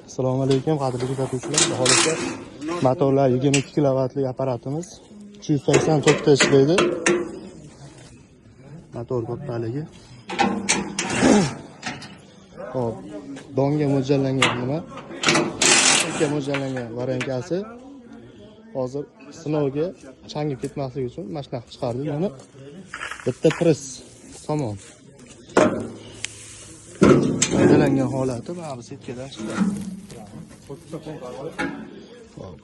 Assalomu alaykum qadrli kuzatuvchilar. Holatda motorlar 22 kilovatlik apparatimiz 380 tokda ishlaydi. Motor kattaligi. Hop, donga mo'ljallangan nima? Donga mo'ljallangan variankasi. Hozir sinovga changib ketmasligi uchun mana shunaqa chiqardik buni. Bitta press tomon. Maydalangan holati mana bu setkadan chiqadi. Hop.